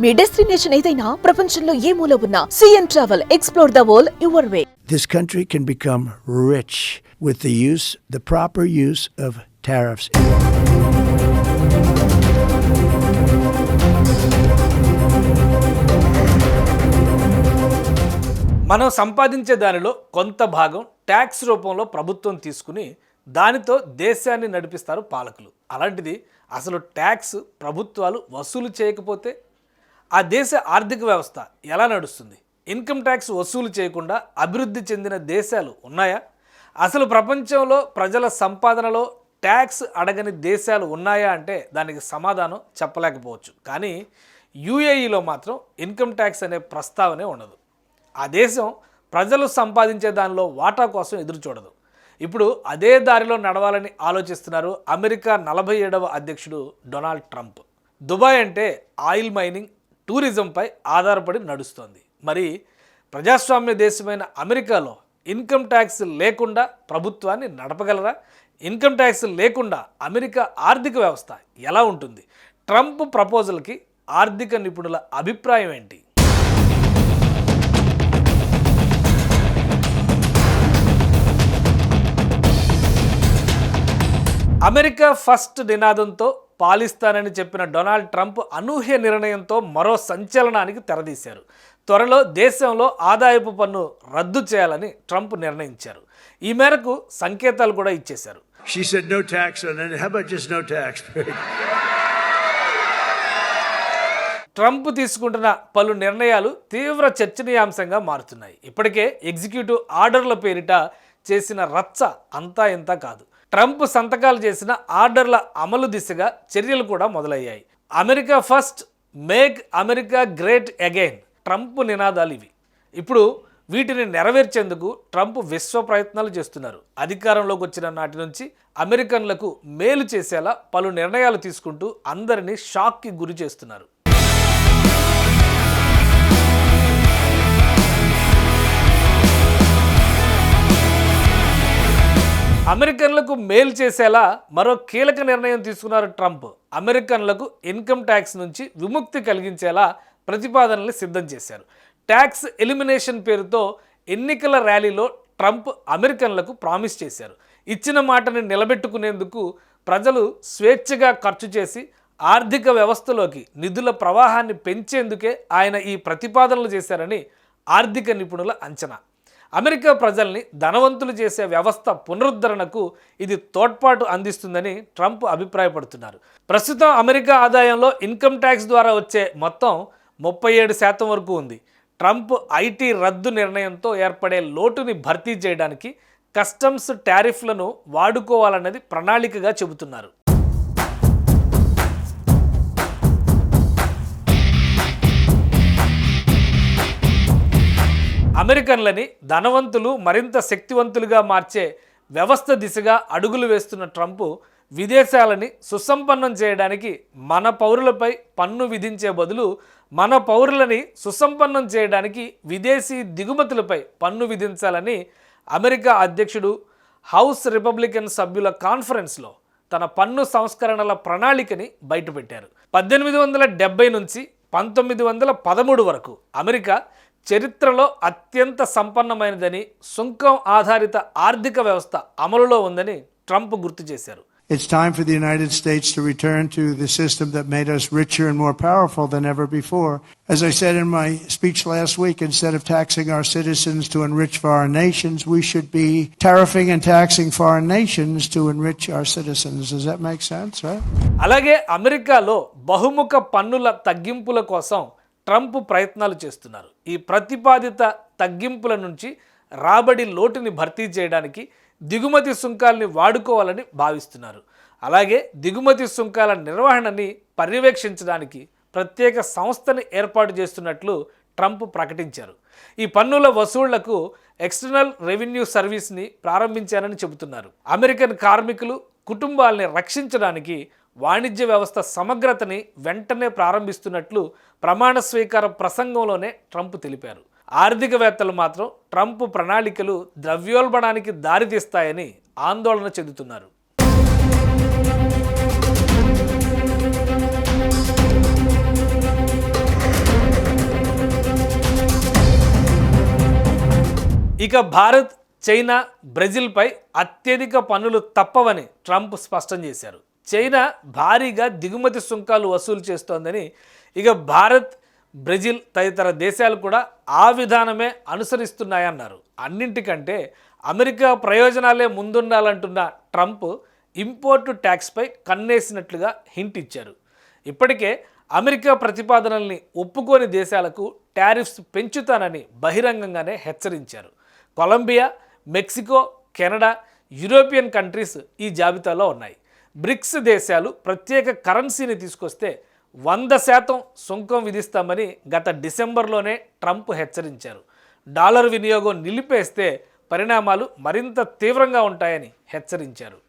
మీ destination ఏదైనా ప్రపంచంలో ఏ మూల ఉన్నా CN travel explore the world your way. This country can become rich with the proper use of tariffs. మనం సంపాదించే దానిలో కొంత భాగం ట్యాక్స్ రూపంలో ప్రభుత్వం తీసుకుని దానితో దేశాన్ని నడిపిస్తారు పాలకులు. అలాంటిది అసలు ట్యాక్స్ ప్రభుత్వాలు వసూలు చేయకపోతే ఆ దేశ ఆర్థిక వ్యవస్థ ఎలా నడుస్తుంది? ఇన్కమ్ ట్యాక్స్ వసూలు చేయకుండా అభివృద్ధి చెందిన దేశాలు ఉన్నాయా? అసలు ప్రపంచంలో ప్రజల సంపాదనలో ట్యాక్స్ అడగని దేశాలు ఉన్నాయా అంటే దానికి సమాధానం చెప్పలేకపోవచ్చు. కానీ యూఏఈలో మాత్రం ఇన్కమ్ ట్యాక్స్ అనే ప్రస్తావనే ఉండదు. ఆ దేశం ప్రజలు సంపాదించే దానిలో వాటా కోసం ఎదురు చూడదు. ఇప్పుడు అదే దారిలో నడవాలని ఆలోచిస్తున్నారు అమెరికా 47వ అధ్యక్షుడు డొనాల్డ్ ట్రంప్. దుబాయ్ అంటే ఆయిల్ మైనింగ్, టూరిజంపై ఆధారపడి నడుస్తోంది. మరి ప్రజాస్వామ్య దేశమైన అమెరికాలో ఇన్కమ్ ట్యాక్స్ లేకుండా ప్రభుత్వాన్ని నడపగలరా? ఇన్కమ్ ట్యాక్స్ లేకుండా అమెరికా ఆర్థిక వ్యవస్థ ఎలా ఉంటుంది? ట్రంప్ ప్రపోజల్కి ఆర్థిక నిపుణుల అభిప్రాయం ఏంటి? అమెరికా ఫస్ట్ నినాదంతో పాలిస్తానని చెప్పిన డొనాల్డ్ ట్రంప్ అనూహ్య నిర్ణయంతో మరో సంచలనానికి తెరదీశారు. త్వరలో దేశంలో ఆదాయపు పన్ను రద్దు చేయాలని ట్రంప్ నిర్ణయించారు. ఈ మేరకు సంకేతాలు కూడా ఇచ్చేశారు. ట్రంప్ తీసుకుంటున్న పలు నిర్ణయాలు తీవ్ర చర్చనీయాంశంగా మారుతున్నాయి. ఇప్పటికే ఎగ్జిక్యూటివ్ ఆర్డర్ల పేరిట చేసిన రచ్చ అంతా ఇంత కాదు. ట్రంప్ సంతకాలు చేసిన ఆర్డర్ల అమలు దిశగా చర్యలు కూడా మొదలయ్యాయి. America first, make America great again Trump నినాదాలు ఇవి. ఇప్పుడు వీటిని నెరవేర్చేందుకు ట్రంప్ విశ్వ ప్రయత్నాలు చేస్తున్నారు. అధికారంలోకి వచ్చిన నాటి నుంచి అమెరికన్లకు మేలు చేసేలా పలు నిర్ణయాలు తీసుకుంటూ అందరినీ షాక్కి గురి చేస్తున్నారు. అమెరికన్లకు మేలు చేసేలా మరో కీలక నిర్ణయం తీసుకున్నారు ట్రంప్. అమెరికన్లకు ఇన్కమ్ ట్యాక్స్ నుంచి విముక్తి కలిగించేలా ప్రతిపాదనలు సిద్ధం చేశారు. ట్యాక్స్ ఎలిమినేషన్ పేరుతో ఎన్నికల ర్యాలీలో ట్రంప్ అమెరికన్లకు ప్రామిస్ చేశారు. ఇచ్చిన మాటని నిలబెట్టుకునేందుకు ప్రజలు స్వేచ్ఛగా ఖర్చు చేసి ఆర్థిక వ్యవస్థలోకి నిధుల ప్రవాహాన్ని పెంచేందుకే ఆయన ఈ ప్రతిపాదనలు చేశారని ఆర్థిక నిపుణుల అంచనా. అమెరికా ప్రజల్ని ధనవంతులు చేసే వ్యవస్థ పునరుద్ధరణకు ఇది తోడ్పాటు అందిస్తుందని ట్రంప్ అభిప్రాయపడుతున్నారు. ప్రస్తుతం అమెరికా ఆదాయంలో ఇన్కమ్ ట్యాక్స్ ద్వారా వచ్చే మొత్తం 37% వరకు ఉంది. ట్రంప్ ఐటీ రద్దు నిర్ణయంతో ఏర్పడే లోటుని భర్తీ చేయడానికి కస్టమ్స్ టారిఫ్లను వాడుకోవాలన్నది ప్రణాళికగా చెబుతున్నారు. అమెరికన్లని ధనవంతులు మరింత శక్తివంతులుగా మార్చే వ్యవస్థ దిశగా అడుగులు వేస్తున్న ట్రంప్ విదేశాలని సుసంపన్నం చేయడానికి మన పౌరులపై పన్ను విధించే బదులు మన పౌరులని సుసంపన్నం చేయడానికి విదేశీ దిగుమతులపై పన్ను విధించాలని అమెరికా అధ్యక్షుడు హౌస్ రిపబ్లికన్ సభ్యుల కాన్ఫరెన్స్లో తన పన్ను సంస్కరణల ప్రణాళికని బయటపెట్టారు. 1870 నుంచి 1913 వరకు అమెరికా చరిత్రలో అత్యంత సంపన్నమైనదని, సుంకం ఆధారిత ఆర్థిక వ్యవస్థ అమలులో ఉందని ట్రంప్ గుర్తు చేశారు. It's time for the United States to return to the system that made us richer and more powerful than ever before. As I said in my speech last week, instead of taxing our citizens to enrich foreign nations, we should be tariffing and taxing foreign nations to enrich our citizens. Does that make sense, right? అలాగే అమెరికాలో బహుముఖ పన్నుల తగ్గింపుల కోసం Trump ప్రయత్నాలు చేస్తున్నారు. ఈ ప్రతిపాదిత తగ్గింపుల నుంచి రాబడి లోటుని భర్తీ చేయడానికి దిగుమతి సుంకాలని వాడుకోవాలని భావిస్తున్నారు. అలాగే దిగుమతి సుంకాల నిర్వహణని పర్యవేక్షించడానికి ప్రత్యేక సంస్థని ఏర్పాటు చేస్తున్నట్లు ట్రంప్ ప్రకటించారు. ఈ పన్నుల వసూళ్లకు ఎక్స్టర్నల్ రెవెన్యూ సర్వీస్ని ప్రారంభించారని చెబుతున్నారు. అమెరికన్ కార్మికులు, కుటుంబాలని రక్షించడానికి వాణిజ్య వ్యవస్థ సమగ్రతని వెంటనే ప్రారంభిస్తున్నట్లు ప్రమాణ స్వీకార ప్రసంగంలోనే ట్రంప్ తెలిపారు. ఆర్థికవేత్తలు మాత్రం ట్రంప్ ప్రణాళికలు ద్రవ్యోల్బణానికి దారితీస్తాయని ఆందోళన చెందుతున్నారు. ఇక భారత్, చైనా, బ్రెజిల్పై అత్యధిక పన్నులు తప్పవని ట్రంప్ స్పష్టం చేశారు. చైనా భారీగా దిగుమతి సుంకాలు వసూలు చేస్తోందని, ఇక భారత్, బ్రెజిల్ తదితర దేశాలు కూడా ఆ విధానమే అనుసరిస్తున్నాయన్నారు. అన్నింటికంటే అమెరికా ప్రయోజనాలే ముందుండాలంటున్న ట్రంప్ ఇంపోర్టు ట్యాక్స్పై కన్నేసినట్లుగా హింట్ ఇచ్చారు. ఇప్పటికే అమెరికా ప్రతిపాదనల్ని ఒప్పుకోని దేశాలకు టారిఫ్స్ పెంచుతానని బహిరంగంగానే హెచ్చరించారు. Colombia, Mexico, Canada, European countries ఈ జాబితాలో ఉన్నాయి. బ్రిక్స్ దేశాలు ప్రత్యేక కరెన్సీని తీసుకొస్తే 100% సుంకం విధిస్తామని గత డిసెంబర్లోనే ట్రంప్ హెచ్చరించారు. డాలర్ వినియోగం నిలిపేస్తే పరిణామాలు మరింత తీవ్రంగా ఉంటాయని హెచ్చరించారు.